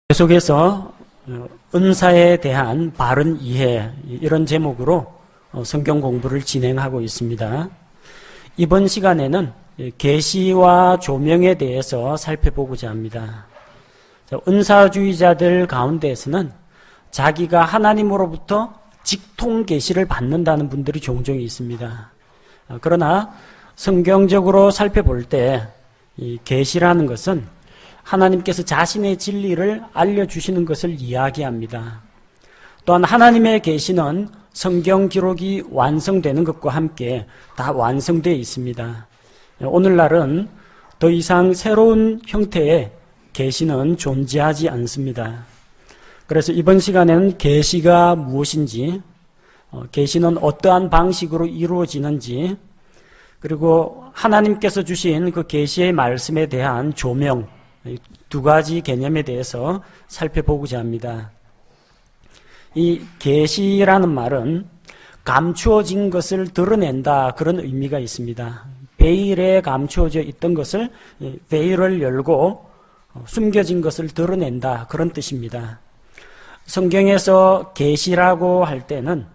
계속해서 은사에 대한 바른 이해, 이런 제목으로 성경 공부를 진행하고 있습니다. 이번 시간에는 계시와 조명에 대해서 살펴보고자 합니다. 은사주의자들 가운데에서는 자기가 하나님으로부터 직통 계시를 받는다는 분들이 종종 있습니다. 그러나 성경적으로 살펴볼 때 이 계시라는 것은 하나님께서 자신의 진리를 알려주시는 것을 이야기합니다. 또한 하나님의 계시는 성경 기록이 완성되는 것과 함께 다 완성되어 있습니다. 오늘날은 더 이상 새로운 형태의 계시는 존재하지 않습니다. 그래서 이번 시간에는 계시가 무엇인지, 계시는 어떠한 방식으로 이루어지는지, 그리고 하나님께서 주신 그 계시의 말씀에 대한 조명, 두 가지 개념에 대해서 살펴보고자 합니다. 이 계시라는 말은 감추어진 것을 드러낸다, 그런 의미가 있습니다. 베일에 감추어져 있던 것을 베일을 열고 숨겨진 것을 드러낸다, 그런 뜻입니다. 성경에서 계시라고 할 때는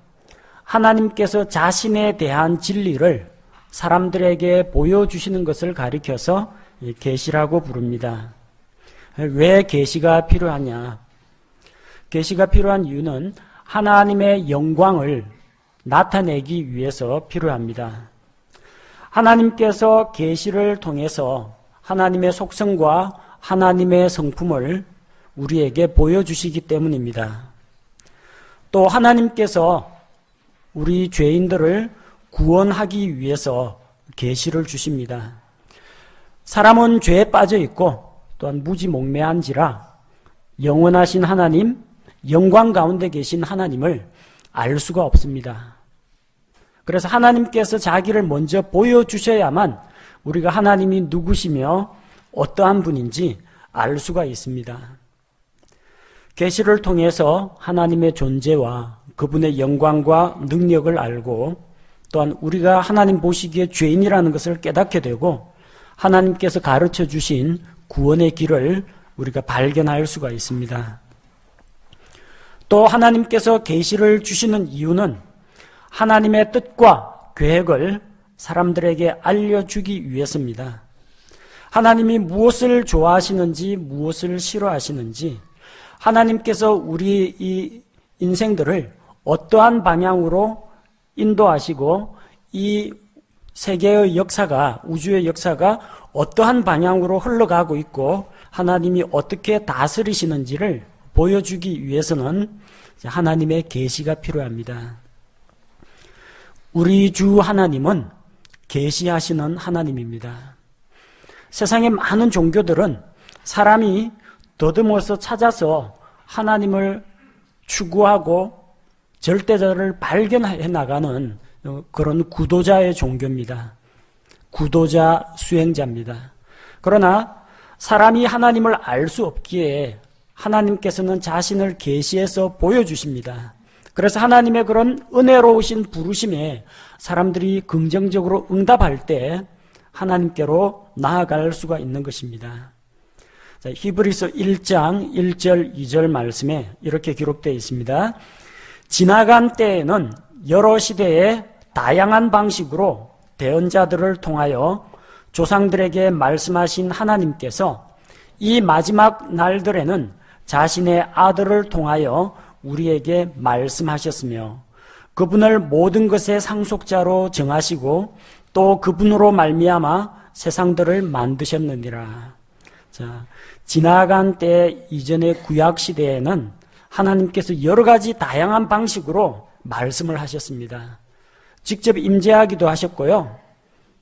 하나님께서 자신에 대한 진리를 사람들에게 보여주시는 것을 가리켜서 계시라고 부릅니다. 왜 계시가 필요하냐? 계시가 필요한 이유는 하나님의 영광을 나타내기 위해서 필요합니다. 하나님께서 계시를 통해서 하나님의 속성과 하나님의 성품을 우리에게 보여주시기 때문입니다. 또 하나님께서 우리 죄인들을 구원하기 위해서 계시를 주십니다. 사람은 죄에 빠져 있고 또한 무지몽매한지라 영원하신 하나님, 영광 가운데 계신 하나님을 알 수가 없습니다. 그래서 하나님께서 자기를 먼저 보여주셔야만 우리가 하나님이 누구시며 어떠한 분인지 알 수가 있습니다. 계시를 통해서 하나님의 존재와 그분의 영광과 능력을 알고 또한 우리가 하나님 보시기에 죄인이라는 것을 깨닫게 되고 하나님께서 가르쳐 주신 구원의 길을 우리가 발견할 수가 있습니다. 또 하나님께서 계시를 주시는 이유는 하나님의 뜻과 계획을 사람들에게 알려주기 위해서입니다. 하나님이 무엇을 좋아하시는지 무엇을 싫어하시는지, 하나님께서 우리 이 인생들을 어떠한 방향으로 인도하시고 이 세계의 역사가, 우주의 역사가 어떠한 방향으로 흘러가고 있고 하나님이 어떻게 다스리시는지를 보여주기 위해서는 하나님의 계시가 필요합니다. 우리 주 하나님은 계시하시는 하나님입니다. 세상의 많은 종교들은 사람이 더듬어서 찾아서 하나님을 추구하고 절대자를 발견해 나가는 그런 구도자의 종교입니다. 구도자 수행자입니다. 그러나 사람이 하나님을 알 수 없기에 하나님께서는 자신을 계시해서 보여주십니다. 그래서 하나님의 그런 은혜로우신 부르심에 사람들이 긍정적으로 응답할 때 하나님께로 나아갈 수가 있는 것입니다. 히브리서 1장 1절 2절 말씀에 이렇게 기록되어 있습니다. 지나간 때에는 여러 시대에 다양한 방식으로 대언자들을 통하여 조상들에게 말씀하신 하나님께서 이 마지막 날들에는 자신의 아들을 통하여 우리에게 말씀하셨으며 그분을 모든 것의 상속자로 정하시고 또 그분으로 말미암아 세상들을 만드셨느니라. 자, 지나간 때 이전의 구약 시대에는 하나님께서 여러 가지 다양한 방식으로 말씀을 하셨습니다. 직접 임재하기도 하셨고요.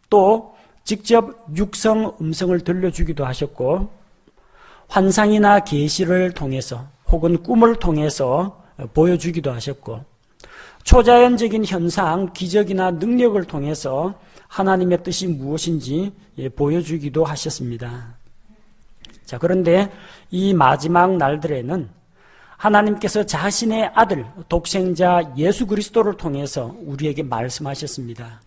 또 직접 육성 음성을 들려주기도 하셨고 환상이나 계시를 통해서 혹은 꿈을 통해서 보여주기도 하셨고 초자연적인 현상, 기적이나 능력을 통해서 하나님의 뜻이 무엇인지 보여주기도 하셨습니다. 자, 그런데 이 마지막 날들에는 하나님께서 자신의 아들, 독생자 예수 그리스도를 통해서 우리에게 말씀하셨습니다.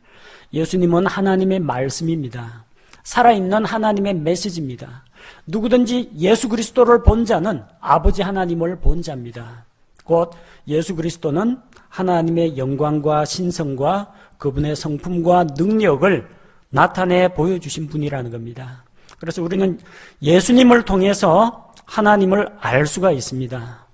예수님은 하나님의 말씀입니다. 살아있는 하나님의 메시지입니다. 누구든지 예수 그리스도를 본 자는 아버지 하나님을 본 자입니다. 곧 예수 그리스도는 하나님의 영광과 신성과 그분의 성품과 능력을 나타내 보여주신 분이라는 겁니다. 그래서 우리는 예수님을 통해서 하나님을 알 수가 있습니다.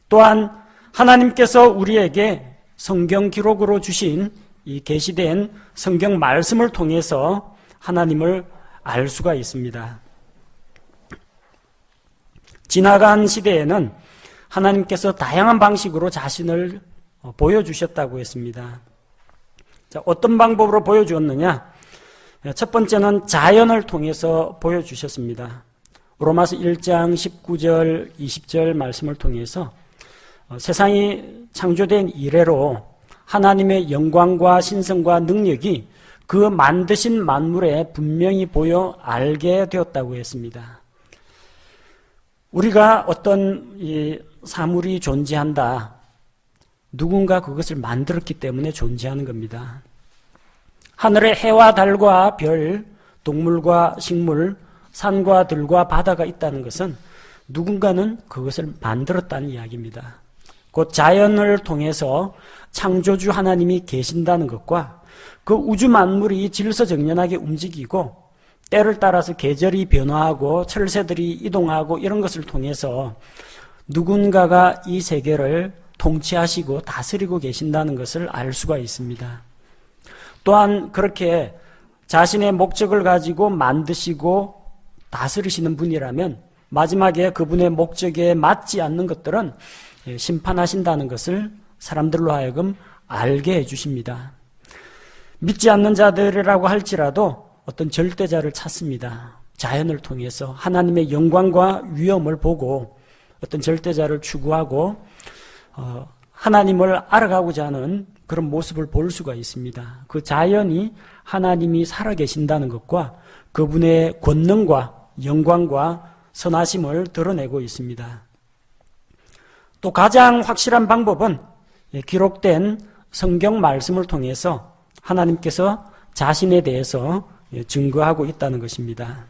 또한 하나님께서 우리에게 성경 기록으로 주신 이 계시된 성경 말씀을 통해서 하나님을 알 수가 있습니다. 지나간 시대에는 하나님께서 다양한 방식으로 자신을 보여주셨다고 했습니다. 자, 어떤 방법으로 보여주었느냐? 첫 번째는 자연을 통해서 보여주셨습니다. 로마서 1장 19절, 20절 말씀을 통해서 세상이 창조된 이래로 하나님의 영광과 신성과 능력이 그 만드신 만물에 분명히 보여 알게 되었다고 했습니다. 우리가 어떤 이 사물이 존재한다. 누군가 그것을 만들었기 때문에 존재하는 겁니다. 하늘의 해와 달과 별, 동물과 식물, 산과 들과 바다가 있다는 것은 누군가는 그것을 만들었다는 이야기입니다. 곧 자연을 통해서 창조주 하나님이 계신다는 것과 그 우주 만물이 질서정연하게 움직이고 때를 따라서 계절이 변화하고 철새들이 이동하고 이런 것을 통해서 누군가가 이 세계를 통치하시고 다스리고 계신다는 것을 알 수가 있습니다. 또한 그렇게 자신의 목적을 가지고 만드시고 다스리시는 분이라면 마지막에 그분의 목적에 맞지 않는 것들은 심판하신다는 것을 사람들로 하여금 알게 해주십니다. 믿지 않는 자들이라고 할지라도 어떤 절대자를 찾습니다. 자연을 통해서 하나님의 영광과 위엄을 보고 어떤 절대자를 추구하고 하나님을 알아가고자 하는 그런 모습을 볼 수가 있습니다. 그 자연이 하나님이 살아계신다는 것과 그분의 권능과 영광과 선하심을 드러내고 있습니다. 또 가장 확실한 방법은 기록된 성경 말씀을 통해서 하나님께서 자신에 대해서 증거하고 있다는 것입니다.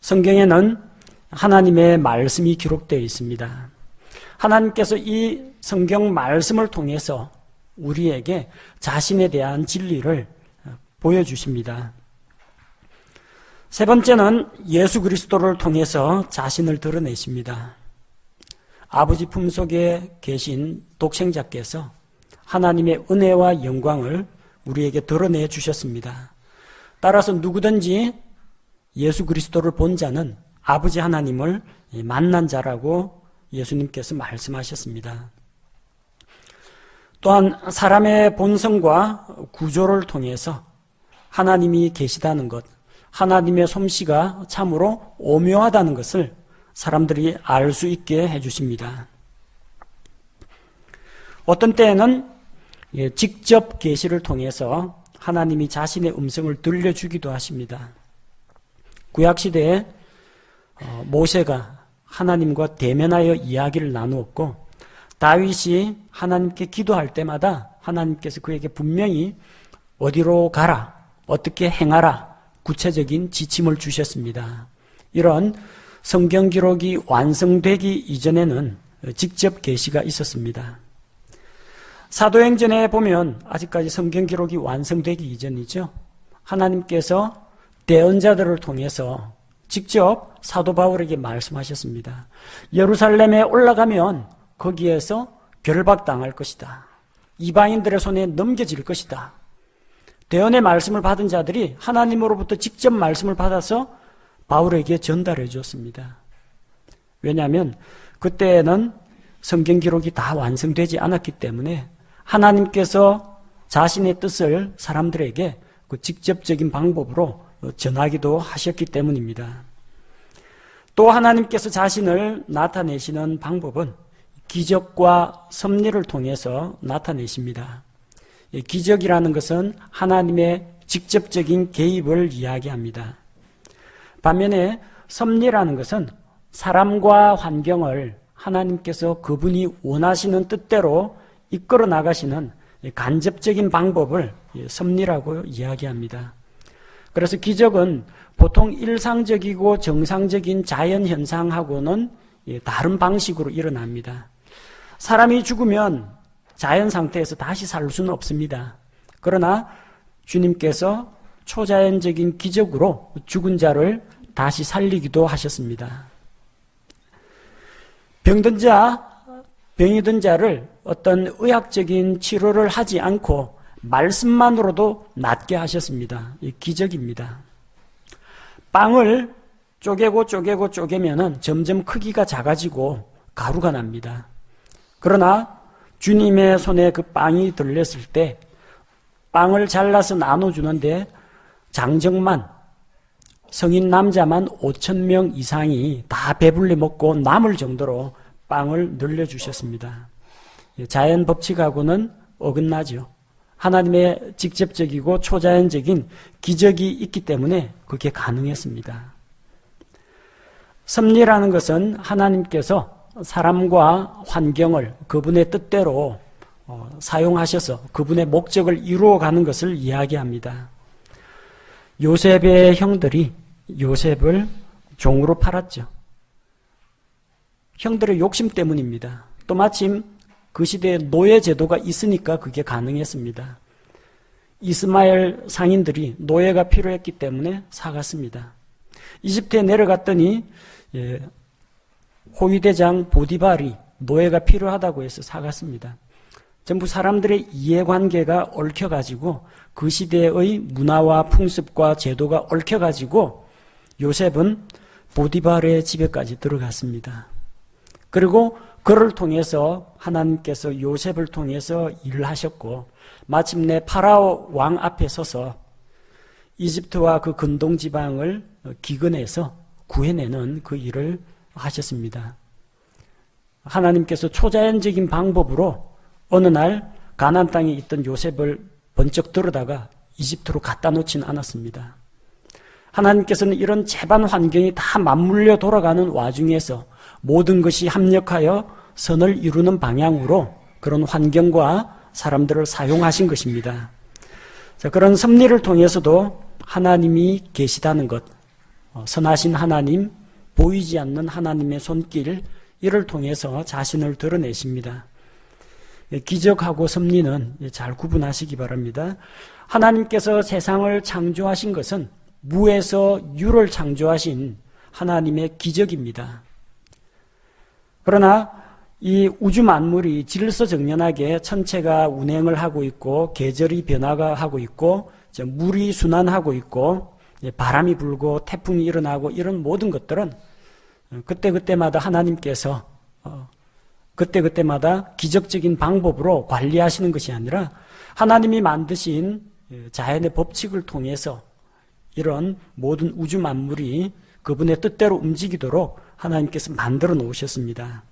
성경에는 하나님의 말씀이 기록되어 있습니다. 하나님께서 이 성경 말씀을 통해서 우리에게 자신에 대한 진리를 보여주십니다. 세 번째는 예수 그리스도를 통해서 자신을 드러내십니다. 아버지 품속에 계신 독생자께서 하나님의 은혜와 영광을 우리에게 드러내 주셨습니다. 따라서 누구든지 예수 그리스도를 본 자는 아버지 하나님을 만난 자라고 예수님께서 말씀하셨습니다. 또한 사람의 본성과 구조를 통해서 하나님이 계시다는 것, 하나님의 솜씨가 참으로 오묘하다는 것을 사람들이 알 수 있게 해주십니다. 어떤 때에는 직접 계시를 통해서 하나님이 자신의 음성을 들려주기도 하십니다. 구약시대에 모세가 하나님과 대면하여 이야기를 나누었고 다윗이 하나님께 기도할 때마다 하나님께서 그에게 분명히 어디로 가라, 어떻게 행하라 구체적인 지침을 주셨습니다. 이런 성경 기록이 완성되기 이전에는 직접 계시가 있었습니다. 사도행전에 보면 아직까지 성경 기록이 완성되기 이전이죠. 하나님께서 대언자들을 통해서 직접 사도 바울에게 말씀하셨습니다. 예루살렘에 올라가면 거기에서 결박당할 것이다. 이방인들의 손에 넘겨질 것이다. 대언의 말씀을 받은 자들이 하나님으로부터 직접 말씀을 받아서 바울에게 전달해 주었습니다. 왜냐하면 그때는 성경 기록이 다 완성되지 않았기 때문에 하나님께서 자신의 뜻을 사람들에게 그 직접적인 방법으로 전하기도 하셨기 때문입니다. 또 하나님께서 자신을 나타내시는 방법은 기적과 섭리를 통해서 나타내십니다. 기적이라는 것은 하나님의 직접적인 개입을 이야기합니다. 반면에 섭리라는 것은 사람과 환경을 하나님께서 그분이 원하시는 뜻대로 이끌어 나가시는 간접적인 방법을 섭리라고 이야기합니다. 그래서 기적은 보통 일상적이고 정상적인 자연 현상하고는 다른 방식으로 일어납니다. 사람이 죽으면 자연 상태에서 다시 살 수는 없습니다. 그러나 주님께서 초자연적인 기적으로 죽은 자를 다시 살리기도 하셨습니다. 병이 든 자를 어떤 의학적인 치료를 하지 않고 말씀만으로도 낫게 하셨습니다. 이 기적입니다. 빵을 쪼개면은 점점 크기가 작아지고 가루가 납니다. 그러나 주님의 손에 그 빵이 들렸을 때 빵을 잘라서 나눠주는데 장정만 성인 남자만 5,000명 이상이 다 배불리 먹고 남을 정도로 빵을 늘려주셨습니다. 자연 법칙하고는 어긋나죠. 하나님의 직접적이고 초자연적인 기적이 있기 때문에 그게 가능했습니다. 섭리라는 것은 하나님께서 사람과 환경을 그분의 뜻대로 사용하셔서 그분의 목적을 이루어가는 것을 이야기합니다. 요셉의 형들이 요셉을 종으로 팔았죠. 형들의 욕심 때문입니다. 또 마침 그 시대에 노예 제도가 있으니까 그게 가능했습니다. 이스마엘 상인들이 노예가 필요했기 때문에 사갔습니다. 이집트에 내려갔더니 호위대장 보디발이 노예가 필요하다고 해서 사갔습니다. 전부 사람들의 이해관계가 얽혀가지고 그 시대의 문화와 풍습과 제도가 얽혀가지고 요셉은 보디발의 집에까지 들어갔습니다. 그리고 그를 통해서 하나님께서 요셉을 통해서 일을 하셨고 마침내 파라오 왕 앞에 서서 이집트와 그 근동 지방을 기근해서 구해내는 그 일을 하셨습니다. 하나님께서 초자연적인 방법으로 어느 날 가나안 땅에 있던 요셉을 번쩍 들어다가 이집트로 갖다 놓지는 않았습니다. 하나님께서는 이런 재반 환경이 다 맞물려 돌아가는 와중에서 모든 것이 합력하여 선을 이루는 방향으로 그런 환경과 사람들을 사용하신 것입니다. 자, 그런 섭리를 통해서도 하나님이 계시다는 것, 선하신 하나님, 보이지 않는 하나님의 손길, 이를 통해서 자신을 드러내십니다. 기적하고 섭리는 잘 구분하시기 바랍니다. 하나님께서 세상을 창조하신 것은 무에서 유를 창조하신 하나님의 기적입니다. 그러나 이 우주 만물이 질서정연하게 천체가 운행을 하고 있고 계절이 변화가 고 있고 물이 순환하고 있고 바람이 불고 태풍이 일어나고 이런 모든 것들은 그때그때마다 하나님께서 그때그때마다 기적적인 방법으로 관리하시는 것이 아니라 하나님이 만드신 자연의 법칙을 통해서 이런 모든 우주 만물이 그분의 뜻대로 움직이도록 하나님께서 만들어 놓으셨습니다.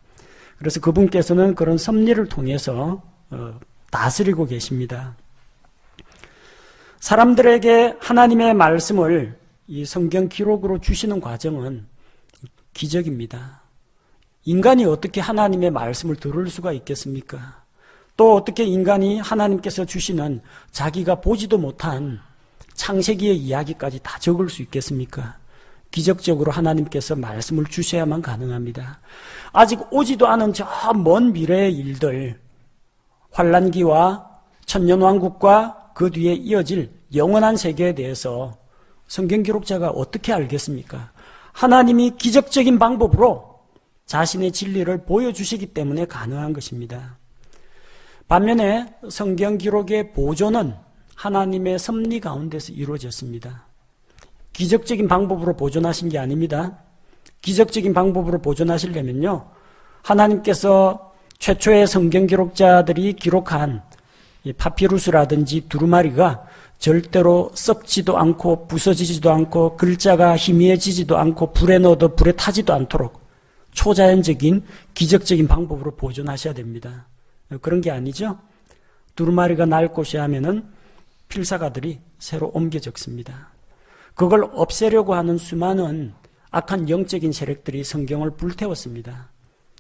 그래서 그분께서는 그런 섭리를 통해서 다스리고 계십니다. 사람들에게 하나님의 말씀을 이 성경 기록으로 주시는 과정은 기적입니다. 인간이 어떻게 하나님의 말씀을 들을 수가 있겠습니까? 또 어떻게 인간이 하나님께서 주시는 자기가 보지도 못한 창세기의 이야기까지 다 적을 수 있겠습니까? 기적적으로 하나님께서 말씀을 주셔야만 가능합니다. 아직 오지도 않은 저 먼 미래의 일들, 환란기와 천년왕국과 그 뒤에 이어질 영원한 세계에 대해서 성경 기록자가 어떻게 알겠습니까? 하나님이 기적적인 방법으로 자신의 진리를 보여주시기 때문에 가능한 것입니다. 반면에 성경 기록의 보존은 하나님의 섭리 가운데서 이루어졌습니다. 기적적인 방법으로 보존하신 게 아닙니다. 기적적인 방법으로 보존하시려면요, 하나님께서 최초의 성경 기록자들이 기록한 파피루스라든지 두루마리가 절대로 썩지도 않고 부서지지도 않고 글자가 희미해지지도 않고 불에 넣어도 불에 타지도 않도록 초자연적인 기적적인 방법으로 보존하셔야 됩니다. 그런 게 아니죠. 두루마리가 날 곳이 하면은 필사가들이 새로 옮겨 적습니다. 그걸 없애려고 하는 수많은 악한 영적인 세력들이 성경을 불태웠습니다.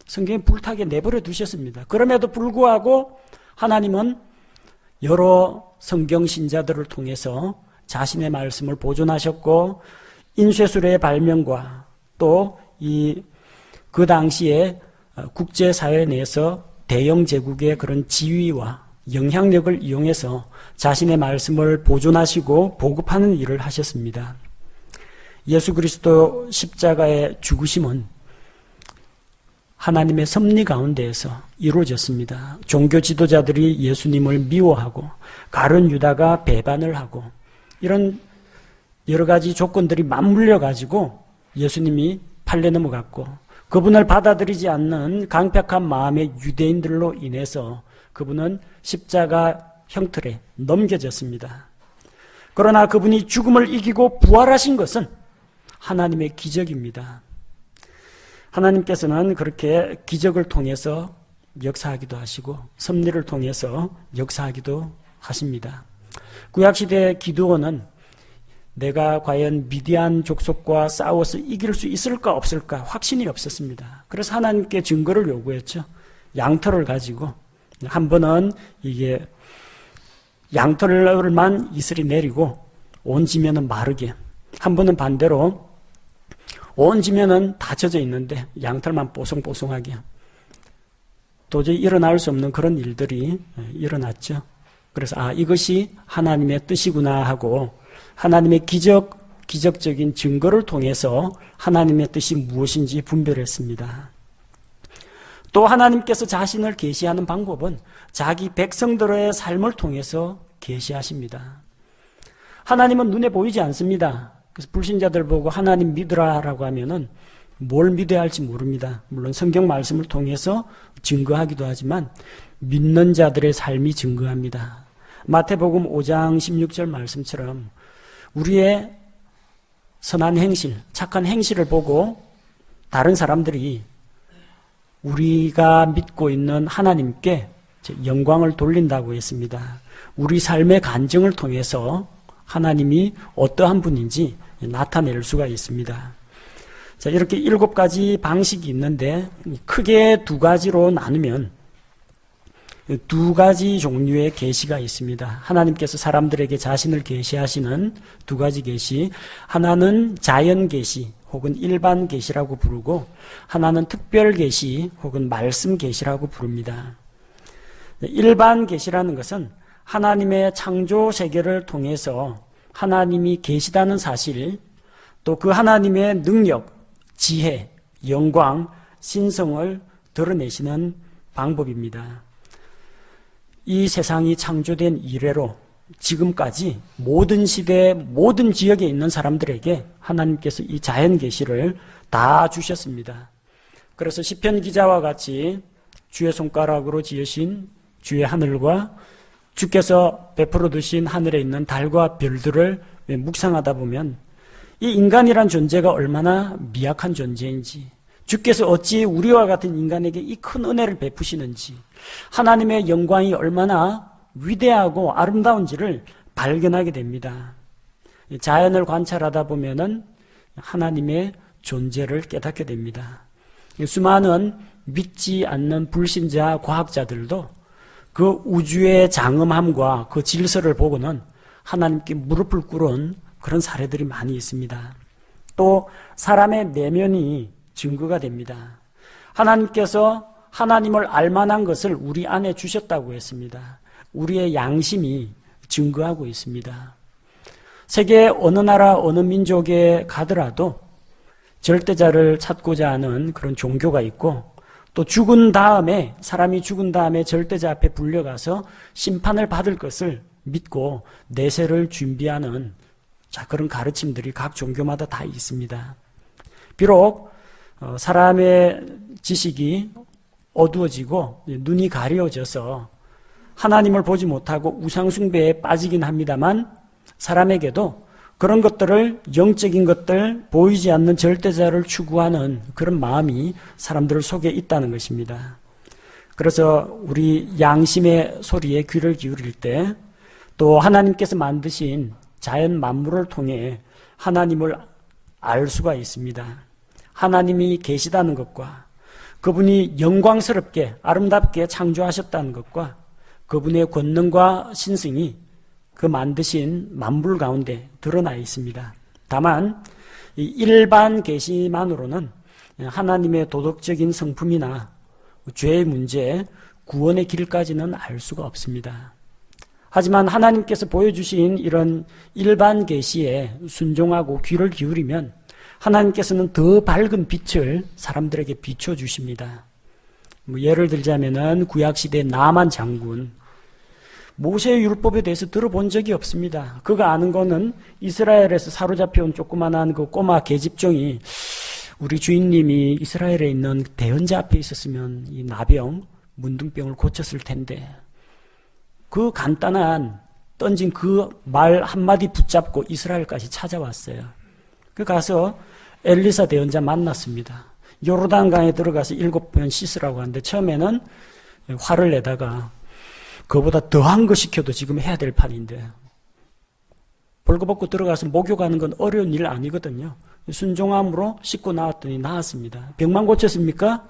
성경에 불타게 내버려 두셨습니다. 그럼에도 불구하고 하나님은 여러 성경 신자들을 통해서 자신의 말씀을 보존하셨고 인쇄술의 발명과 또 그 당시에 국제사회 내에서 대영 제국의 그런 지위와 영향력을 이용해서 자신의 말씀을 보존하시고 보급하는 일을 하셨습니다. 예수 그리스도 십자가의 죽으심은 하나님의 섭리 가운데에서 이루어졌습니다. 종교 지도자들이 예수님을 미워하고 가룟 유다가 배반을 하고 이런 여러 가지 조건들이 맞물려 가지고 예수님이 팔려 넘어갔고 그분을 받아들이지 않는 강팍한 마음의 유대인들로 인해서 그분은 십자가 형틀에 넘겨졌습니다. 그러나 그분이 죽음을 이기고 부활하신 것은 하나님의 기적입니다. 하나님께서는 그렇게 기적을 통해서 역사하기도 하시고 섭리를 통해서 역사하기도 하십니다. 구약시대 기드온은 내가 과연 미디안 족속과 싸워서 이길 수 있을까 없을까 확신이 없었습니다. 그래서 하나님께 증거를 요구했죠. 양털을 가지고 한 번은 이게 양털만 이슬이 내리고 온 지면은 마르게, 한 번은 반대로 온 지면은 다 젖어 있는데 양털만 뽀송뽀송하게, 도저히 일어날 수 없는 그런 일들이 일어났죠. 그래서 이것이 하나님의 뜻이구나 하고 하나님의 기적적인 증거를 통해서 하나님의 뜻이 무엇인지 분별했습니다. 또 하나님께서 자신을 계시하는 방법은 자기 백성들의 삶을 통해서 계시하십니다. 하나님은 눈에 보이지 않습니다. 그래서 불신자들 보고 하나님 믿으라라고 하면은 뭘 믿어야 할지 모릅니다. 물론 성경 말씀을 통해서 증거하기도 하지만 믿는 자들의 삶이 증거합니다. 마태복음 5장 16절 말씀처럼 우리의 선한 행실, 착한 행실을 보고 다른 사람들이 우리가 믿고 있는 하나님께 영광을 돌린다고 했습니다. 우리 삶의 간증을 통해서 하나님이 어떠한 분인지 나타낼 수가 있습니다. 자, 이렇게 7가지 방식이 있는데 크게 2가지로 나누면 2가지 종류의 계시가 있습니다. 하나님께서 사람들에게 자신을 계시하시는 2가지 계시. 하나는 자연 계시 혹은 일반 계시라고 부르고 하나는 특별 계시 혹은 말씀 계시라고 부릅니다. 일반 계시라는 것은 하나님의 창조 세계를 통해서 하나님이 계시다는 사실, 또 그 하나님의 능력, 지혜, 영광, 신성을 드러내시는 방법입니다. 이 세상이 창조된 이래로 지금까지 모든 시대, 모든 지역에 있는 사람들에게 하나님께서 이 자연 계시를 다 주셨습니다. 그래서 시편 기자와 같이 주의 손가락으로 지으신 주의 하늘과 주께서 베풀어 두신 하늘에 있는 달과 별들을 묵상하다 보면 이 인간이란 존재가 얼마나 미약한 존재인지, 주께서 어찌 우리와 같은 인간에게 이 큰 은혜를 베푸시는지, 하나님의 영광이 얼마나 위대하고 아름다운지를 발견하게 됩니다. 자연을 관찰하다 보면은 하나님의 존재를 깨닫게 됩니다. 수많은 믿지 않는 불신자 과학자들도 그 우주의 장엄함과 그 질서를 보고는 하나님께 무릎을 꿇은 그런 사례들이 많이 있습니다. 또 사람의 내면이 증거가 됩니다. 하나님께서 하나님을 알만한 것을 우리 안에 주셨다고 했습니다. 우리의 양심이 증거하고 있습니다. 세계 어느 나라 어느 민족에 가더라도 절대자를 찾고자 하는 그런 종교가 있고, 또 사람이 죽은 다음에 절대자 앞에 불려가서 심판을 받을 것을 믿고 내세를 준비하는 그런 가르침들이 각 종교마다 다 있습니다. 비록 사람의 지식이 어두워지고 눈이 가려져서 하나님을 보지 못하고 우상숭배에 빠지긴 합니다만, 사람에게도 그런 것들을, 영적인 것들, 보이지 않는 절대자를 추구하는 그런 마음이 사람들 속에 있다는 것입니다. 그래서 우리 양심의 소리에 귀를 기울일 때, 또 하나님께서 만드신 자연 만물을 통해 하나님을 알 수가 있습니다. 하나님이 계시다는 것과 그분이 영광스럽게 아름답게 창조하셨다는 것과 그분의 권능과 신성이 그 만드신 만물 가운데 드러나 있습니다. 다만 이 일반 계시만으로는 하나님의 도덕적인 성품이나 죄의 문제, 구원의 길까지는 알 수가 없습니다. 하지만 하나님께서 보여주신 이런 일반 계시에 순종하고 귀를 기울이면 하나님께서는 더 밝은 빛을 사람들에게 비춰주십니다. 예를 들자면은 구약시대 나만 장군, 모세의 율법에 대해서 들어본 적이 없습니다. 그가 아는 거는 이스라엘에서 사로잡혀온 조그만한 그 꼬마 계집종이 우리 주인님이 이스라엘에 있는 대언자 앞에 있었으면 이 나병, 문둥병을 고쳤을 텐데, 그 간단한 던진 그 말 한마디 붙잡고 이스라엘까지 찾아왔어요. 그 가서 엘리사 대언자 만났습니다. 요르단강에 들어가서 7번 씻으라고 하는데 처음에는 화를 내다가 그보다 더한 거 시켜도 지금 해야 될 판인데 벌거벗고 들어가서 목욕하는 건 어려운 일 아니거든요. 순종함으로 씻고 나왔더니 나았습니다. 병만 고쳤습니까?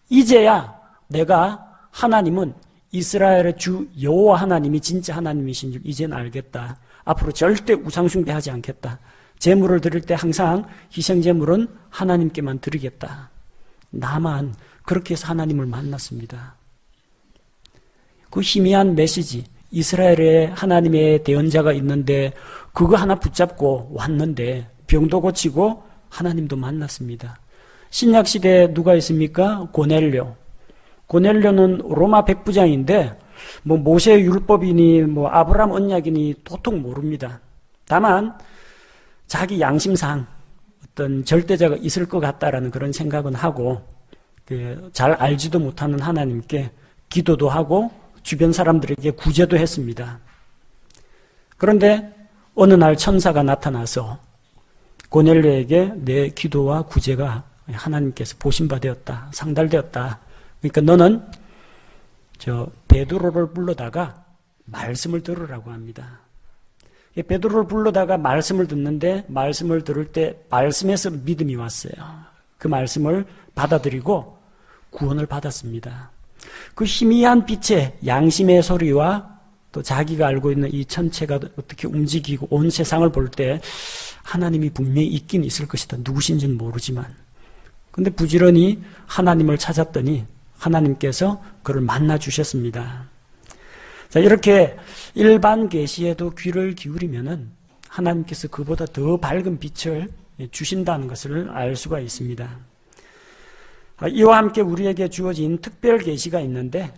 이제야 내가 하나님은 이스라엘의 주 여호와 하나님이 진짜 하나님이신 줄 이제는 알겠다. 앞으로 절대 우상 숭배하지 않겠다. 제물을 드릴 때 항상 희생 제물은 하나님께만 드리겠다. 나만 그렇게 해서 하나님을 만났습니다. 그 희미한 메시지, 이스라엘에 하나님의 대언자가 있는데 그거 하나 붙잡고 왔는데 병도 고치고 하나님도 만났습니다. 신약시대에 누가 있습니까? 고넬료. 고넬료는 로마 백부장인데 모세의 율법이니 아브라함 언약이니 도통 모릅니다. 다만 자기 양심상 어떤 절대자가 있을 것 같다라는 그런 생각은 하고 잘 알지도 못하는 하나님께 기도도 하고 주변 사람들에게 구제도 했습니다. 그런데 어느 날 천사가 나타나서 고넬료에게 내 기도와 구제가 하나님께서 보신 바 되었다. 상달되었다. 그러니까 너는 베드로를 불러다가 말씀을 들으라고 합니다. 베드로를 불러다가 말씀을 듣는데 말씀을 들을 때 말씀에서 믿음이 왔어요. 그 말씀을 받아들이고 구원을 받았습니다. 그 희미한 빛의 양심의 소리와 또 자기가 알고 있는 이 천체가 어떻게 움직이고 온 세상을 볼 때 하나님이 분명히 있긴 있을 것이다. 누구신지는 모르지만. 근데 부지런히 하나님을 찾았더니 하나님께서 그를 만나 주셨습니다. 자, 이렇게 일반 계시에도 귀를 기울이면은 하나님께서 그보다 더 밝은 빛을 주신다는 것을 알 수가 있습니다. 이와 함께 우리에게 주어진 특별 계시가 있는데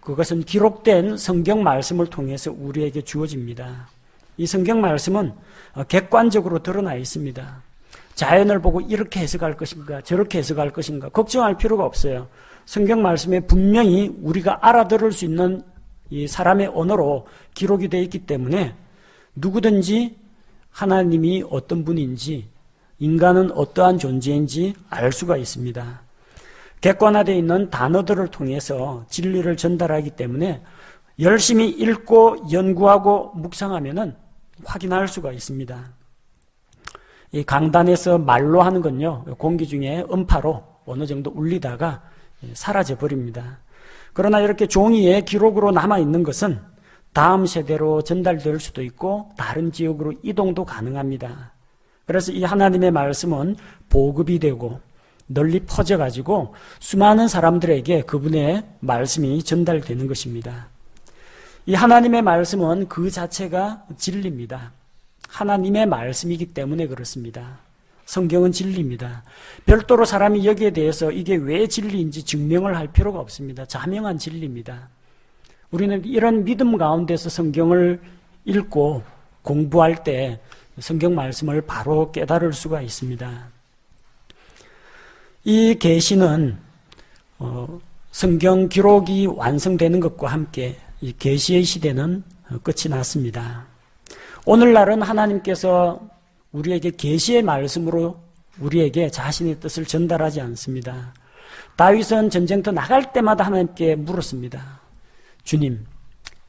그것은 기록된 성경 말씀을 통해서 우리에게 주어집니다. 이 성경 말씀은 객관적으로 드러나 있습니다. 자연을 보고 이렇게 해석할 것인가 저렇게 해석할 것인가 걱정할 필요가 없어요. 성경 말씀에 분명히 우리가 알아들을 수 있는 이 사람의 언어로 기록이 되어 있기 때문에 누구든지 하나님이 어떤 분인지 인간은 어떠한 존재인지 알 수가 있습니다. 객관화되어 있는 단어들을 통해서 진리를 전달하기 때문에 열심히 읽고 연구하고 묵상하면은 확인할 수가 있습니다. 이 강단에서 말로 하는 건요, 공기 중에 음파로 어느 정도 울리다가 사라져 버립니다. 그러나 이렇게 종이에 기록으로 남아있는 것은 다음 세대로 전달될 수도 있고 다른 지역으로 이동도 가능합니다. 그래서 이 하나님의 말씀은 보급이 되고 널리 퍼져가지고 수많은 사람들에게 그분의 말씀이 전달되는 것입니다. 이 하나님의 말씀은 그 자체가 진리입니다. 하나님의 말씀이기 때문에 그렇습니다. 성경은 진리입니다. 별도로 사람이 여기에 대해서 이게 왜 진리인지 증명을 할 필요가 없습니다. 자명한 진리입니다. 우리는 이런 믿음 가운데서 성경을 읽고 공부할 때 성경 말씀을 바로 깨달을 수가 있습니다. 이 계시는 성경 기록이 완성되는 것과 함께 이 계시의 시대는 끝이 났습니다. 오늘날은 하나님께서 우리에게 계시의 말씀으로 우리에게 자신의 뜻을 전달하지 않습니다. 다윗은 전쟁터 나갈 때마다 하나님께 물었습니다. 주님,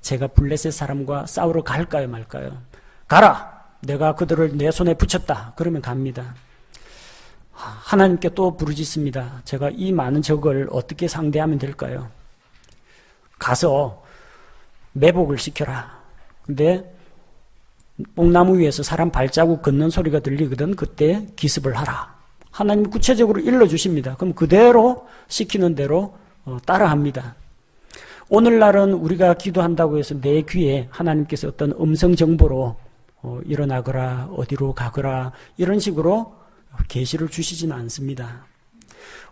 제가 블레셋 사람과 싸우러 갈까요 말까요? 가라! 내가 그들을 내 손에 붙였다. 그러면 갑니다. 하나님께 또 부르짖습니다. 제가 이 많은 적을 어떻게 상대하면 될까요? 가서 매복을 시켜라. 근데 뽕나무 위에서 사람 발자국 걷는 소리가 들리거든 그때 기습을 하라. 하나님 구체적으로 일러주십니다. 그럼 그대로 시키는 대로 따라합니다. 오늘날은 우리가 기도한다고 해서 내 귀에 하나님께서 어떤 음성 정보로 일어나거라, 어디로 가거라 이런 식으로 계시를 주시지는 않습니다.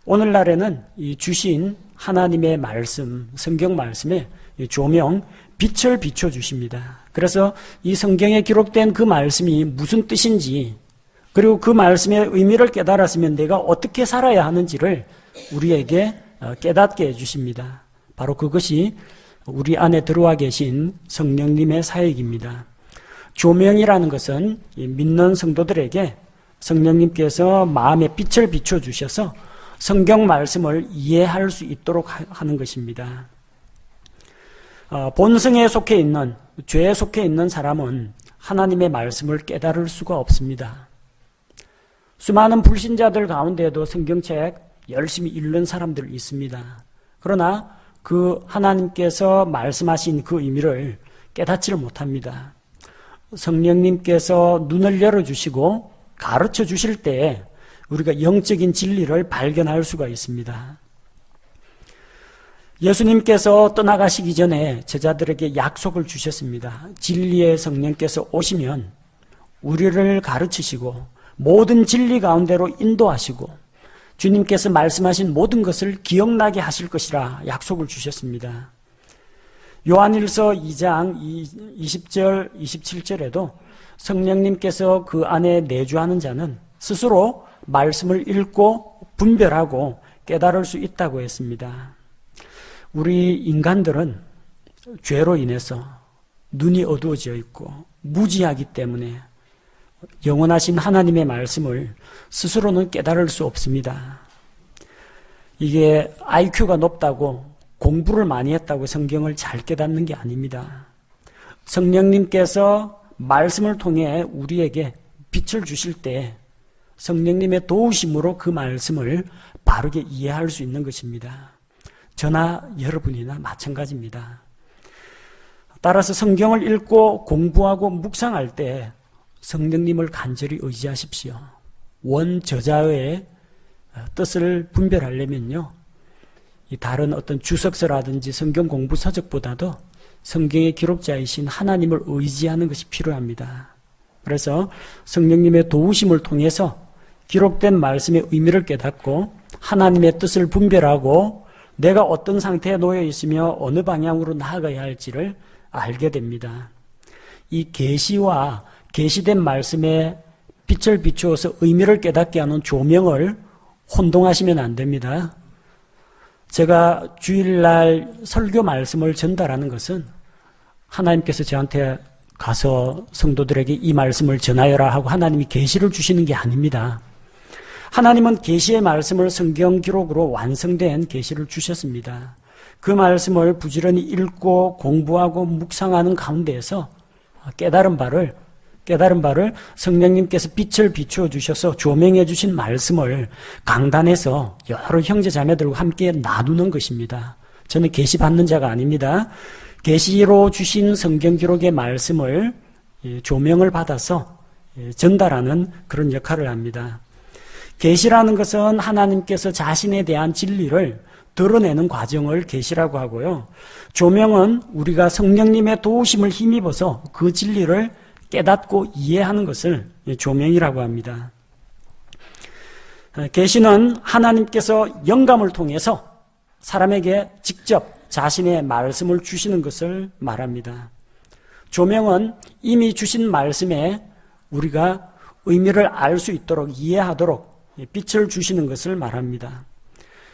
오늘날에는 이 주신 하나님의 말씀, 성경 말씀에 조명, 빛을 비춰주십니다. 그래서 이 성경에 기록된 그 말씀이 무슨 뜻인지, 그리고 그 말씀의 의미를 깨달았으면 내가 어떻게 살아야 하는지를 우리에게 깨닫게 해주십니다. 바로 그것이 우리 안에 들어와 계신 성령님의 사역입니다. 조명이라는 것은 믿는 성도들에게 성령님께서 마음의 빛을 비춰주셔서 성경 말씀을 이해할 수 있도록 하는 것입니다. 본성에 속해 있는, 죄에 속해 있는 사람은 하나님의 말씀을 깨달을 수가 없습니다. 수많은 불신자들 가운데에도 성경책 열심히 읽는 사람들 있습니다. 그러나 그 하나님께서 말씀하신 그 의미를 깨닫지를 못합니다. 성령님께서 눈을 열어주시고 가르쳐 주실 때에 우리가 영적인 진리를 발견할 수가 있습니다. 예수님께서 떠나가시기 전에 제자들에게 약속을 주셨습니다. 진리의 성령께서 오시면 우리를 가르치시고 모든 진리 가운데로 인도하시고 주님께서 말씀하신 모든 것을 기억나게 하실 것이라 약속을 주셨습니다. 요한일서 2장 20절, 27절에도 성령님께서 그 안에 내주하는 자는 스스로 말씀을 읽고 분별하고 깨달을 수 있다고 했습니다. 우리 인간들은 죄로 인해서 눈이 어두워져 있고 무지하기 때문에 영원하신 하나님의 말씀을 스스로는 깨달을 수 없습니다. 이게 IQ가 높다고 공부를 많이 했다고 성경을 잘 깨닫는 게 아닙니다. 성령님께서 말씀을 통해 우리에게 빛을 주실 때 성령님의 도우심으로 그 말씀을 바르게 이해할 수 있는 것입니다. 저나 여러분이나 마찬가지입니다. 따라서 성경을 읽고 공부하고 묵상할 때 성령님을 간절히 의지하십시오. 원저자의 뜻을 분별하려면요, 이 다른 어떤 주석서라든지 성경 공부 서적보다도 성경의 기록자이신 하나님을 의지하는 것이 필요합니다. 그래서 성령님의 도우심을 통해서 기록된 말씀의 의미를 깨닫고 하나님의 뜻을 분별하고 내가 어떤 상태에 놓여 있으며 어느 방향으로 나아가야 할지를 알게 됩니다. 이 계시와 계시된 말씀에 빛을 비추어서 의미를 깨닫게 하는 조명을 혼동하시면 안 됩니다. 제가 주일날 설교 말씀을 전달하는 것은 하나님께서 저한테 가서 성도들에게 이 말씀을 전하여라 하고 하나님이 계시를 주시는 게 아닙니다. 하나님은 계시의 말씀을 성경 기록으로 완성된 계시를 주셨습니다. 그 말씀을 부지런히 읽고 공부하고 묵상하는 가운데에서 깨달은 바를 성령님께서 빛을 비추어 주셔서 조명해 주신 말씀을 강단에서 여러 형제 자매들과 함께 나누는 것입니다. 저는 계시 받는 자가 아닙니다. 계시로 주신 성경 기록의 말씀을 조명을 받아서 전달하는 그런 역할을 합니다. 계시라는 것은 하나님께서 자신에 대한 진리를 드러내는 과정을 계시라고 하고요. 조명은 우리가 성령님의 도우심을 힘입어서 그 진리를 깨닫고 이해하는 것을 조명이라고 합니다. 계시는 하나님께서 영감을 통해서 사람에게 직접 자신의 말씀을 주시는 것을 말합니다. 조명은 이미 주신 말씀에 우리가 의미를 알 수 있도록 이해하도록 빛을 주시는 것을 말합니다.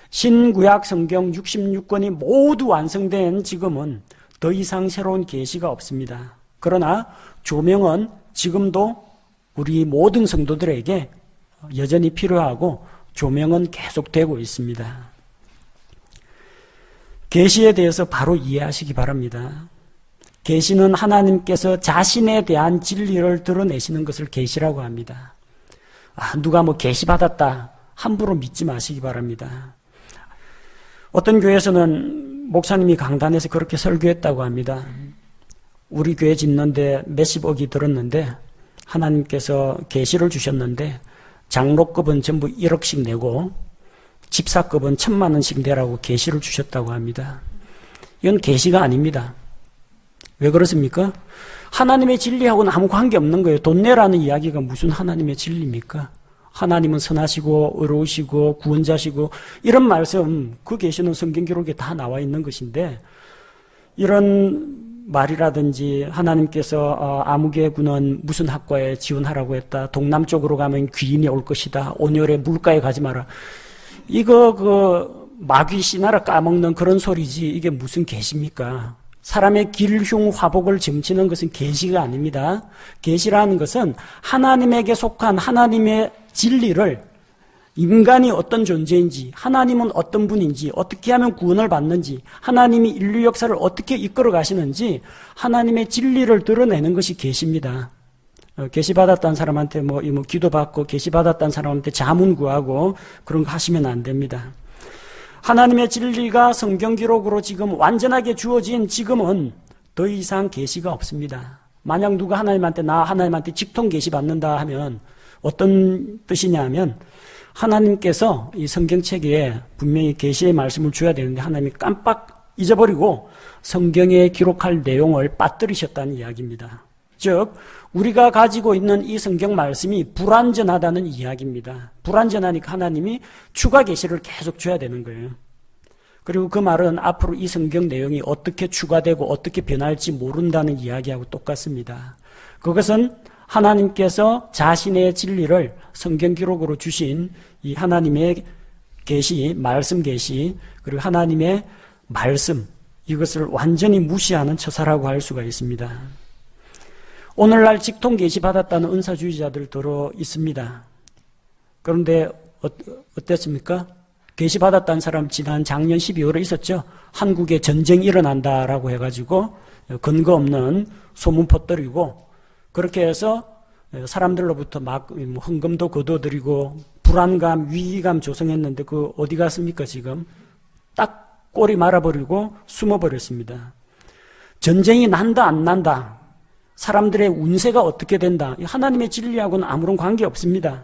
신구약 성경 66권이 모두 완성된 지금은 더 이상 새로운 계시가 없습니다. 그러나 조명은 지금도 우리 모든 성도들에게 여전히 필요하고 조명은 계속되고 있습니다. 계시에 대해서 바로 이해하시기 바랍니다. 계시는 하나님께서 자신에 대한 진리를 드러내시는 것을 계시라고 합니다. 누가 계시 받았다 함부로 믿지 마시기 바랍니다. 어떤 교회에서는 목사님이 강단에서 그렇게 설교했다고 합니다. 우리 교회 짓는데 몇십억이 들었는데 하나님께서 계시를 주셨는데 장로급은 전부 1억씩 내고 집사급은 1,000만 원씩 내라고 계시를 주셨다고 합니다. 이건 계시가 아닙니다. 왜 그렇습니까? 하나님의 진리하고는 아무 관계없는 거예요. 돈 내라는 이야기가 무슨 하나님의 진리입니까? 하나님은 선하시고 의로우시고 구원자시고 이런 말씀 그 계시는 성경 기록에 다 나와 있는 것인데 이런 말이라든지 하나님께서 아무개 군은 무슨 학과에 지원하라고 했다. 동남쪽으로 가면 귀인이 올 것이다. 온열에 물가에 가지 마라. 이거 마귀 씨나라 까먹는 그런 소리지 이게 무슨 계시입니까? 사람의 길흉 화복을 점치는 것은 계시가 아닙니다. 계시라는 것은 하나님에게 속한 하나님의 진리를 인간이 어떤 존재인지, 하나님은 어떤 분인지, 어떻게 하면 구원을 받는지, 하나님이 인류 역사를 어떻게 이끌어 가시는지 하나님의 진리를 드러내는 것이 계시입니다. 계시 받았다는 사람한테 기도 받고 계시 받았다는 사람한테 자문 구하고 그런 거 하시면 안 됩니다. 하나님의 진리가 성경 기록으로 지금 완전하게 주어진 지금은 더 이상 계시가 없습니다. 만약 누가 나 하나님한테 직통 계시 받는다 하면 어떤 뜻이냐 하면 하나님께서 이 성경책에 분명히 계시의 말씀을 줘야 되는데 하나님이 깜빡 잊어버리고 성경에 기록할 내용을 빠뜨리셨다는 이야기입니다. 즉 우리가 가지고 있는 이 성경 말씀이 불완전하다는 이야기입니다. 불완전하니까 하나님이 추가 계시를 계속 줘야 되는 거예요. 그리고 그 말은 앞으로 이 성경 내용이 어떻게 추가되고 어떻게 변할지 모른다는 이야기하고 똑같습니다. 그것은 하나님께서 자신의 진리를 성경 기록으로 주신 이 하나님의 계시, 말씀 계시, 그리고 하나님의 말씀, 이것을 완전히 무시하는 처사라고 할 수가 있습니다. 오늘날 직통 계시 받았다는 은사주의자들 들어 있습니다. 그런데 어땠습니까? 계시 받았다는 사람 지난 작년 12월에 있었죠. 한국에 전쟁이 일어난다라고 해가지고 근거 없는 소문 퍼뜨리고 그렇게 해서 사람들로부터 막 헌금도 거둬들이고 불안감, 위기감 조성했는데 그 어디 갔습니까 지금? 딱 꼬리 말아버리고 숨어버렸습니다. 전쟁이 난다 안 난다, 사람들의 운세가 어떻게 된다, 하나님의 진리하고는 아무런 관계 없습니다.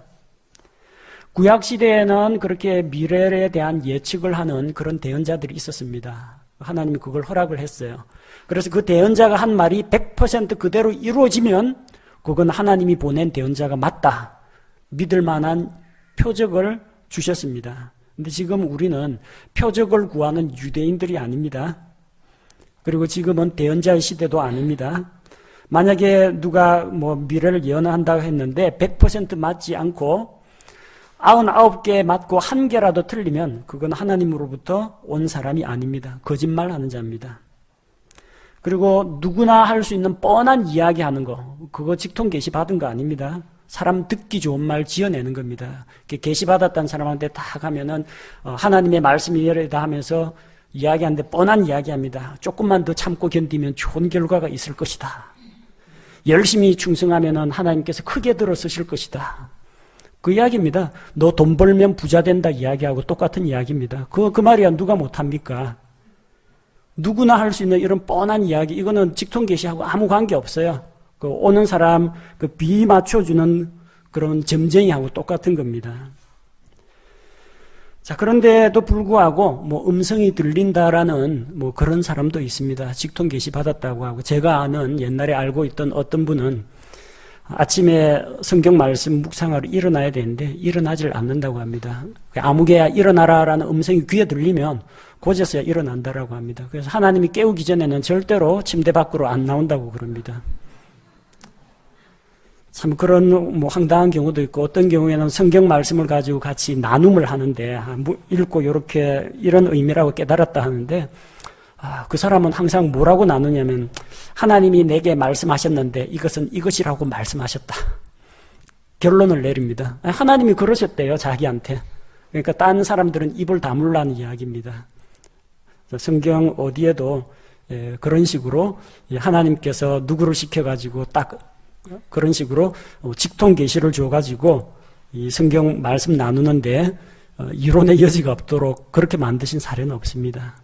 구약시대에는 그렇게 미래에 대한 예측을 하는 그런 대언자들이 있었습니다. 하나님이 그걸 허락을 했어요. 그래서 그 대언자가 한 말이 100% 그대로 이루어지면 그건 하나님이 보낸 대언자가 맞다, 믿을 만한 표적을 주셨습니다. 근데 지금 우리는 표적을 구하는 유대인들이 아닙니다. 그리고 지금은 대언자의 시대도 아닙니다. 만약에 누가 미래를 예언한다고 했는데 100% 맞지 않고 99개 맞고 1개라도 틀리면 그건 하나님으로부터 온 사람이 아닙니다. 거짓말하는 자입니다. 그리고 누구나 할 수 있는 뻔한 이야기하는 거, 그거 직통 계시 받은 거 아닙니다. 사람 듣기 좋은 말 지어내는 겁니다. 계시 받았다는 사람한테 다 가면은 하나님의 말씀이 이래다 하면서 이야기하는데 뻔한 이야기합니다. 조금만 더 참고 견디면 좋은 결과가 있을 것이다. 열심히 충성하면은 하나님께서 크게 들어 쓰실 것이다. 그 이야기입니다. 너 돈 벌면 부자 된다 이야기하고 똑같은 이야기입니다. 그 말이야 누가 못합니까? 누구나 할 수 있는 이런 뻔한 이야기, 이거는 직통 계시하고 아무 관계 없어요. 그 오는 사람 비 맞춰주는 그런 점쟁이하고 똑같은 겁니다. 자, 그런데도 불구하고 음성이 들린다라는 그런 사람도 있습니다. 직통 계시 받았다고 하고, 제가 아는 옛날에 알고 있던 어떤 분은 아침에 성경 말씀 묵상하러 일어나야 되는데 일어나질 않는다고 합니다. 아무개야 일어나라라는 음성이 귀에 들리면 고제서야 일어난다라고 합니다. 그래서 하나님이 깨우기 전에는 절대로 침대 밖으로 안 나온다고 그럽니다. 참 그런 황당한 경우도 있고, 어떤 경우에는 성경 말씀을 가지고 같이 나눔을 하는데 읽고 이런 의미라고 깨달았다 하는데, 그 사람은 항상 뭐라고 나누냐면 하나님이 내게 말씀하셨는데 이것은 이것이라고 말씀하셨다, 결론을 내립니다. 하나님이 그러셨대요, 자기한테. 그러니까 다른 사람들은 입을 다물라는 이야기입니다. 성경 어디에도 그런 식으로 하나님께서 누구를 시켜가지고 딱 그런 식으로 직통 계시를 줘가지고 이 성경 말씀 나누는데 이론의 여지가 없도록 그렇게 만드신 사례는 없습니다.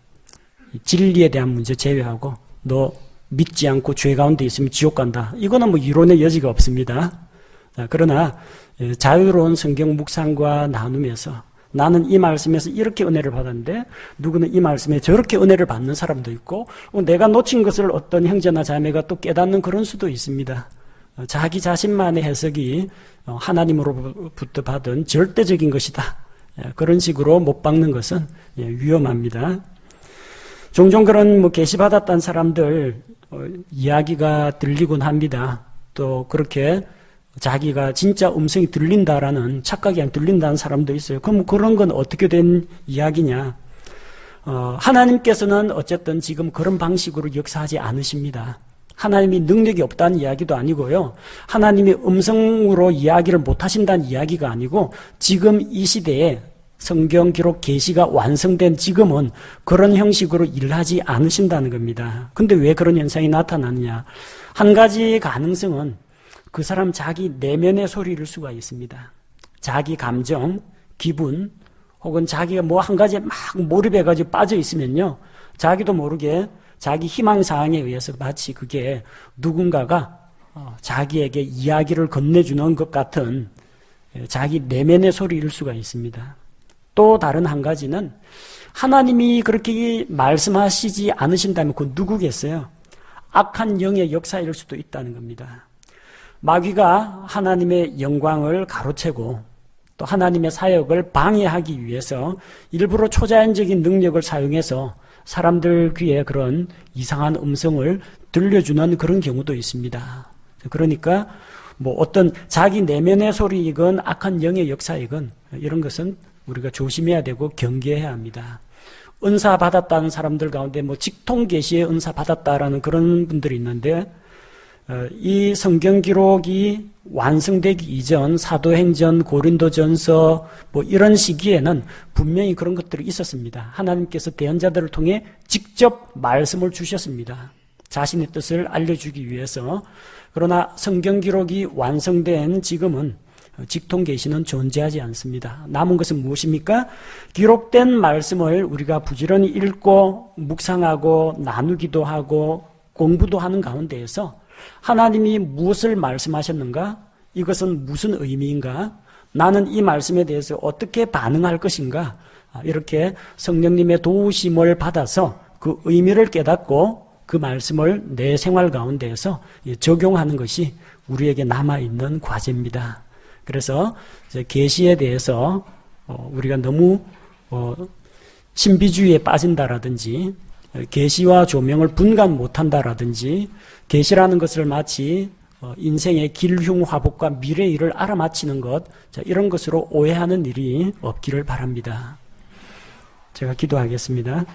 진리에 대한 문제 제외하고 너 믿지 않고 죄 가운데 있으면 지옥 간다. 이거는 뭐 이론의 여지가 없습니다. 그러나 자유로운 성경 묵상과 나누면서 나는 이 말씀에서 이렇게 은혜를 받았는데 누구는 이 말씀에 저렇게 은혜를 받는 사람도 있고 내가 놓친 것을 어떤 형제나 자매가 또 깨닫는 그런 수도 있습니다. 자기 자신만의 해석이 하나님으로부터 받은 절대적인 것이다. 그런 식으로 못 박는 것은 위험합니다. 종종 그런 계시받았다는 사람들 이야기가 들리곤 합니다. 또 그렇게 자기가 진짜 음성이 들린다라는 착각이 안 들린다는 사람도 있어요. 그럼 그런 건 어떻게 된 이야기냐? 하나님께서는 어쨌든 지금 그런 방식으로 역사하지 않으십니다. 하나님이 능력이 없다는 이야기도 아니고요. 하나님이 음성으로 이야기를 못하신다는 이야기가 아니고 지금 이 시대에 성경 기록 계시가 완성된 지금은 그런 형식으로 일하지 않으신다는 겁니다. 근데 왜 그런 현상이 나타나느냐? 한 가지 가능성은 그 사람 자기 내면의 소리일 수가 있습니다. 자기 감정, 기분, 혹은 자기가 뭐 한 가지에 막 몰입해가지고 빠져 있으면요. 자기도 모르게 자기 희망사항에 의해서 마치 그게 누군가가 자기에게 이야기를 건네주는 것 같은 자기 내면의 소리일 수가 있습니다. 또 다른 한 가지는 하나님이 그렇게 말씀하시지 않으신다면 그 누구겠어요? 악한 영의 역사일 수도 있다는 겁니다. 마귀가 하나님의 영광을 가로채고 또 하나님의 사역을 방해하기 위해서 일부러 초자연적인 능력을 사용해서 사람들 귀에 그런 이상한 음성을 들려주는 그런 경우도 있습니다. 그러니까 뭐 어떤 자기 내면의 소리이건 악한 영의 역사이건 이런 것은 우리가 조심해야 되고 경계해야 합니다. 은사 받았다는 사람들 가운데 뭐 직통 계시의 은사 받았다라는 그런 분들이 있는데 이 성경 기록이 완성되기 이전 사도행전, 고린도전서 뭐 이런 시기에는 분명히 그런 것들이 있었습니다. 하나님께서 대언자들을 통해 직접 말씀을 주셨습니다. 자신의 뜻을 알려주기 위해서. 그러나 성경 기록이 완성된 지금은 직통 계시는 존재하지 않습니다. 남은 것은 무엇입니까? 기록된 말씀을 우리가 부지런히 읽고 묵상하고 나누기도 하고 공부도 하는 가운데에서 하나님이 무엇을 말씀하셨는가? 이것은 무슨 의미인가? 나는 이 말씀에 대해서 어떻게 반응할 것인가? 이렇게 성령님의 도우심을 받아서 그 의미를 깨닫고 그 말씀을 내 생활 가운데에서 적용하는 것이 우리에게 남아있는 과제입니다. 그래서 계시에 대해서 우리가 너무 신비주의에 빠진다라든지 계시와 조명을 분간 못한다라든지 계시라는 것을 마치 인생의 길흉화복과 미래의 일을 알아맞히는 것 이런 것으로 오해하는 일이 없기를 바랍니다. 제가 기도하겠습니다.